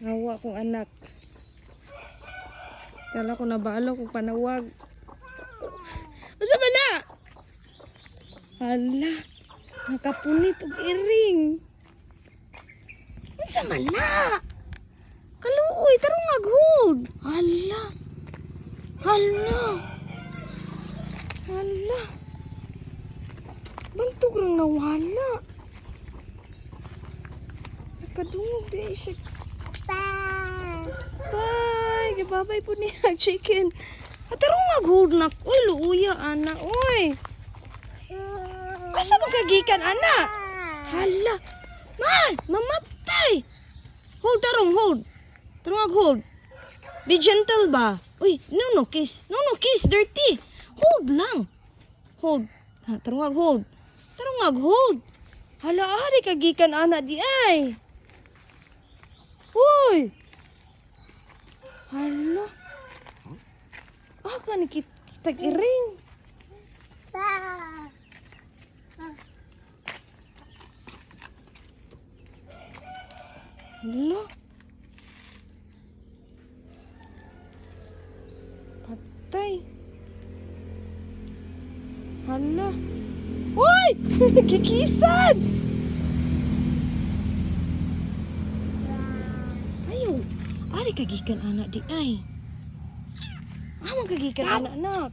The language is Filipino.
Hawa kong anak. Kala ko nabalo kong panawag. Masa ba na? Hala, nakapunit og iring. Masa man na? Kaluoy, tarong mag-hold. Hala. Hala. Hala. Bantog rang nawala. Nakadungog di siya. Bye! Gababay po niya chicken. Tarong mag-hold na. Uy, luuya, ana. Uy. Asa magagikan, ana? Hala. Man, mamatay. Hold, tarong, hold. Tarong mag-hold. Be gentle ba? Uy, no kiss. No kiss, dirty. Hold lang. Hold. Ha, tarong mag-hold. Tarong mag-hold. Hala, ari kagikan, ana, di ay. Uy. Hala. Ah, kan kita iring. Hala. Patay. Hala. Uy! Kikisan! Ayaw. Ari kagikan anak di ay. Amang kagikan anak.